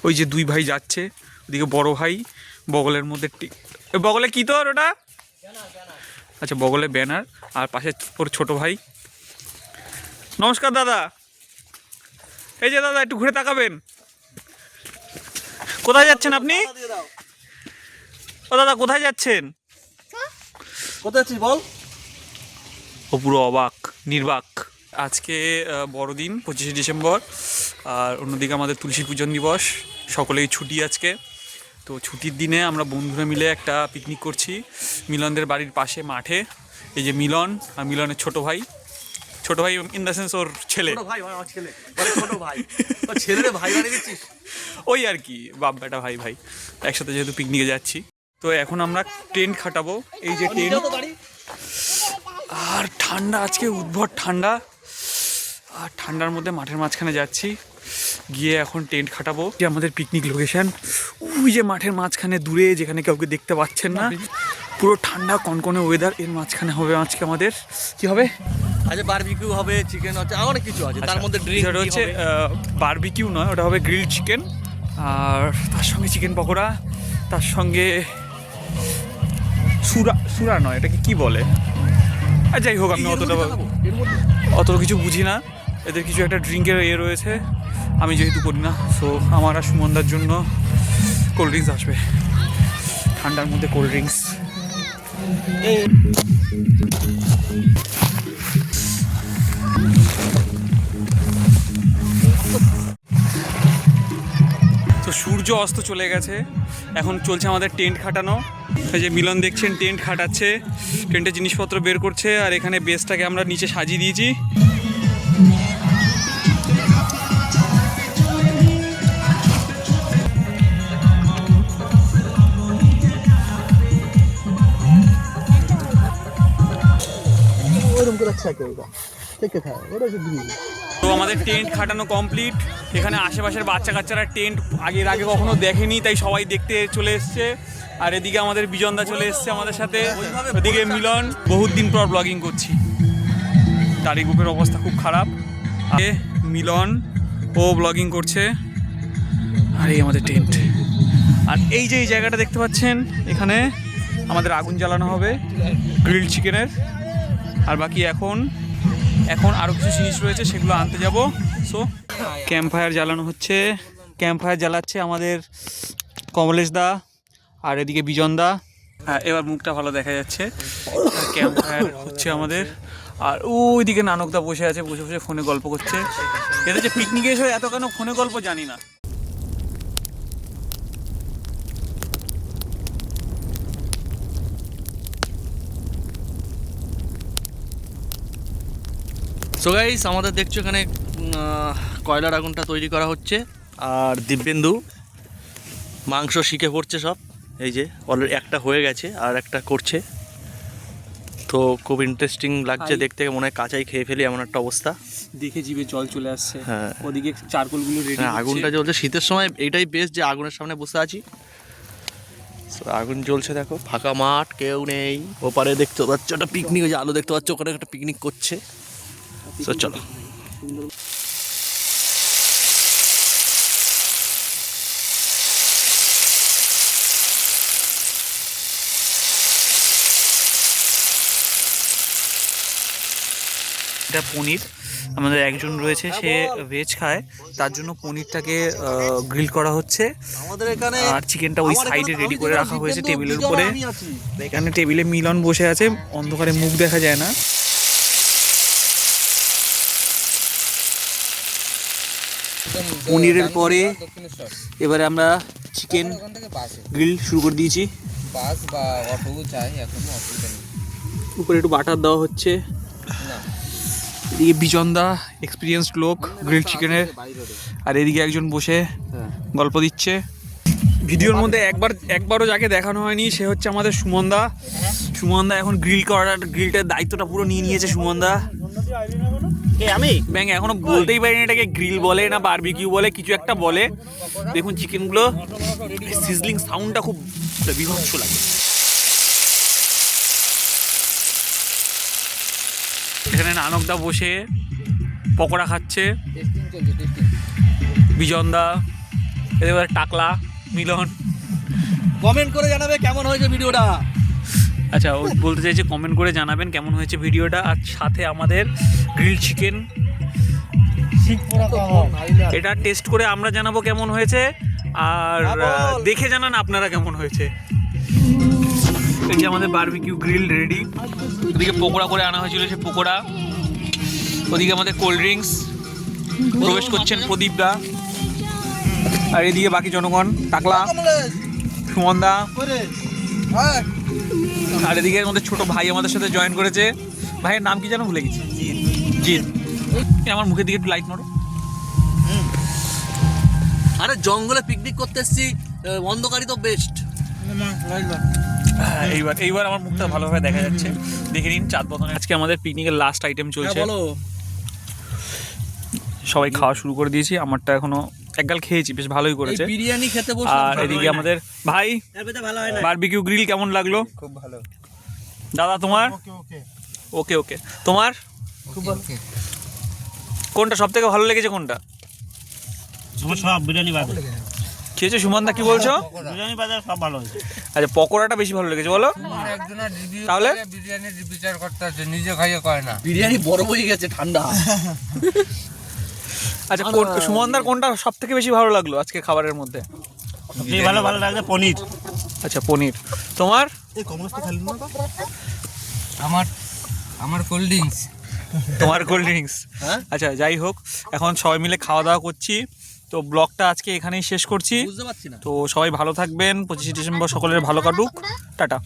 ওই যে দুই ভাই যাচ্ছে, ওদিকে বড় ভাই বগলের মধ্যে বগলে কি তোর ওটা? আচ্ছা বগলে ব্যানার, আর পাশে ওর ছোট ভাই। নমস্কার দাদা, এই যে দাদা একটু ঘুরে তাকাবেন। কোথায় যাচ্ছেন আপনি? ও দাদা কোথায় যাচ্ছেন? কোথায় আছিস বল? ও পুরো অবাক নির্বাক। আজকে বড়দিন 25শে ডিসেম্বর, আর অন্যদিকে আমাদের তুলসী পূজন দিবস, সকলেই ছুটি আজকে। তো ছুটির দিনে আমরা বন্ধুরা মিলে একটা পিকনিক করছি মিলনদের বাড়ির পাশে মাঠে। এই যে মিলন আর মিলনের ছোট ভাই ইন দ্য সেন্স ওর ছেলে, ওই আর কি বাপ বেটা ভাই ভাই একসাথে যেহেতু পিকনিকে যাচ্ছি। তো এখন আমরা টেন্ট খাটাবো, এই যে টেন্ট। আর ঠান্ডা, আজকে উদ্ভট ঠান্ডা, আর ঠান্ডার মধ্যে মাঠের মাঝখানে যাচ্ছি, গিয়ে এখন টেন্ট খাটাবো। যে আমাদের পিকনিক লোকেশন ওই যে মাঠের মাঝখানে দূরে, যেখানে কাউকে দেখতে পাচ্ছেন না, পুরো ঠান্ডা কনকনে ওয়েদার, এর মাঝখানে হবে আজকে আমাদের কি হবে? আচ্ছা বারবিকিউ হবে, চিকেন আছে, অনেক কিছু আছে। তার মধ্যে ড্রিঙ্ক হচ্ছে বারবিকিউ নয়, ওটা হবে গ্রিল চিকেন, আর তার সঙ্গে চিকেন পকোড়া, তার সঙ্গে সুরা নয়, এটাকে কি বলে? আর যাই হোক, আমি অত কিছু বুঝি না। এদের কিছু একটা ড্রিঙ্কের রয়েছে, আমি যেহেতু করি না, সো আমার আর সুমনদার জন্য কোল্ড ড্রিঙ্কস আসবে। ঠান্ডার মধ্যে কোল্ড ড্রিঙ্কস। তো সূর্য অস্ত চলে গেছে, এখন চলছে আমাদের টেন্ট খাটানো। এই যে মিলন দেখছেন টেন্ট খাটাচ্ছে, টেন্টের জিনিসপত্র বের করছে, আর এখানে বেসটাকে আমরা নিচে সাজিয়ে দিয়েছি। তো আমাদের টেন্ট খাটানো কমপ্লিট। এখানে আশেপাশের বাচ্চা কাচ্চারা টেন্ট আগে কখনো দেখেনি, তাই সবাই দেখতে চলে এসছে। আর এদিকে আমাদের বিজনদা চলে এসছে আমাদের সাথে, ওদিকে মিলন। বহুত দিন পর ব্লগিং করছি, দাড়ি গ্রুপের অবস্থা খুব খারাপ। মিলন ও ব্লগিং করছে, আর এই আমাদের টেন্ট। আর এই যে এই জায়গাটা দেখতে পাচ্ছেন, এখানে আমাদের আগুন জ্বালানো হবে গ্রিল চিকেনের। আর বাকি এখন আরও কিছু জিনিস রয়েছে, সেগুলো আনতে যাব। সো ক্যাম্প ফায়ার জ্বালানো হচ্ছে, ক্যাম্প ফায়ার জ্বালাচ্ছে আমাদের কমলেশ দা, আর এদিকে বিজন দা। হ্যাঁ, এবার মুখটা ভালো দেখা যাচ্ছে। ক্যাম্প ফায়ার হচ্ছে আমাদের, আর ওইদিকে নানকদা বসে আছে, বসে বসে ফোনে গল্প করছে। এদের যে পিকনিকে এসে এত কেন ফোনে গল্প জানি না। সো গাইস, আমাদের দেখছো এখানে কয়লার আগুনটা তৈরি করা হচ্ছে, আর দিব্যেন্দু মাংস শিখে পড়ছে সব। এই যে অলরেডি একটা হয়ে গেছে, আর একটা করছে। তো খুব ইন্টারেস্টিং লাগছে দেখতে, মনে হয় কাঁচাই খেয়ে ফেলি এমন একটা অবস্থা। দেখে জিভে জল চলে আসছে। হ্যাঁ, ওদিকে চারকোলগুলো রেডি, আগুনটা জ্বলছে। শীতের সময় এইটাই বেস্ট যে আগুনের সামনে বসে আছি। আগুন জ্বলছে, দেখো ফাঁকা মাঠ, কেউ নেই। ওপারে দেখতে পাচ্ছ একটা পিকনিক, ওই যে আলো দেখতে পাচ্ছ, ওখানে একটা পিকনিক করছে। তো চলো। এটা পনির, আমাদের একজন রয়েছে সে ভেজ খায়, তার জন্য পনিরটাকে গ্রিল করা হচ্ছে। আমাদের এখানে আর চিকেনটা ওই সাইডে রেডি করে রাখা হয়েছে টেবিলের উপরে। এখানে টেবিলে মিলন বসে আছে, অন্ধকারে মুখ দেখা যায় না। পনিরের পরে এবারে আমরা চিকেন গ্রিল শুরু করে দিয়েছি। উপরে একটু বাটার দেওয়া হচ্ছে। এদিকে বিজনদা এক্সপিরিয়েন্সড লোক গ্রিল চিকেনের, আর এদিকে একজন বসে গল্প দিচ্ছে। ভিডিওর মধ্যে একবারও যাকে দেখানো হয়নি সে হচ্ছে আমাদের সুমনদা। সুমনদা এখন গ্রিলটার দায়িত্বটা পুরো নিয়ে নিয়েছে সুমনদা। আমি ব্যাং এখনো বলতেই পারিনি এটাকে গ্রিল বলে না বারবিকিউ বলে, কিছু একটা বলে। দেখুন চিকেনগুলো সিজলিং সাউন্ডটা খুব বিভৎস লাগে। এখানে নানকদা বসে পকোড়া খাচ্ছে, বিজনদা এদের টাকলা মিলন। কমেন্ট করে জানাবে কেমন হয়েছে ভিডিওটা। আচ্ছা, ও বলতে চাইছে কমেন্ট করে জানাবেন কেমন হয়েছে ভিডিওটা। আর সাথে আমাদের গ্রিল চিকেন, এটা টেস্ট করে আমরা জানাবো কেমন হয়েছে, আর দেখে জানান আপনারা কেমন হয়েছে। এই যে আমাদের বারবিকিউ গ্রিল রেডি। ওদিকে পকোড়া করে আনা হয়েছিল, সে পকোড়া। ওদিকে আমাদের কোল্ড ড্রিঙ্কস, প্রবেশ করছেন প্রদীপদা। আর এদিকে বাকি জনগণ, টাকলা, সুমনদা। আর এদিকে আমাদের ছোট ভাই আমাদের সাথে জয়েন করেছে। ভাইয়ের নাম কি যেন ভুলে গেছি। জিৎ। আমার মুখের দিকে একটু লাইট মারো। আরে জঙ্গলে পিকনিক করতে এসছি, অন্ধকারই তো বেস্ট। এইবার আমার মুখটা ভালোভাবে দেখা যাচ্ছে, দেখে নিন। চাঁদ বদনে আজকে আমাদের পিকনিকের লাস্ট আইটেম চলছে। বলো। সবাই খাওয়া শুরু করে দিয়েছি, আমারটা এখনো একগাল খেয়েছি, বেশ ভালোই করেছে। বিরিয়ানি খেতে বসে। আর এদিকে আমাদের ভাই বারবিকিউ গ্রিল কেমন লাগলো? খুব ভালো। দাদা তোমার? ওকে ওকে। তোমার কোনটা সব থেকে ভালো লেগেছে? কোনটা সব বিরিয়ানি বাদে খেয়েছো? সুমনদা কি বলছো? বিরিয়ানি বাদে সব ভালো হয়েছে। আচ্ছা, পকোড়াটা বেশি ভালো লেগেছে বলো। তাহলে বিরিয়ানির বিচার করতে হচ্ছে, নিজে খাইয়ে কয় না। বিরিয়ানি বড় হয়ে গেছে, ঠান্ডা। আচ্ছা, সুমনদার কোনটা সব থেকে বেশি ভালো লাগলো আজকে খাবারের মধ্যে? সবচেয়ে ভালো লাগছে পনির। আচ্ছা, পনির। তোমার? আমার কোল্ড ড্রিঙ্কস। তোমার কোল্ড ড্রিঙ্কস। আচ্ছা, যাই হোক, এখন সবাই মিলে খাওয়া দাওয়া করছি। তো ব্লগটা আজকে এখানেই শেষ করছি। বুঝতে পারছি না। তো সবাই ভালো থাকবেন, 25শে ডিসেম্বর সকলের ভালো কাটুক। টাটা।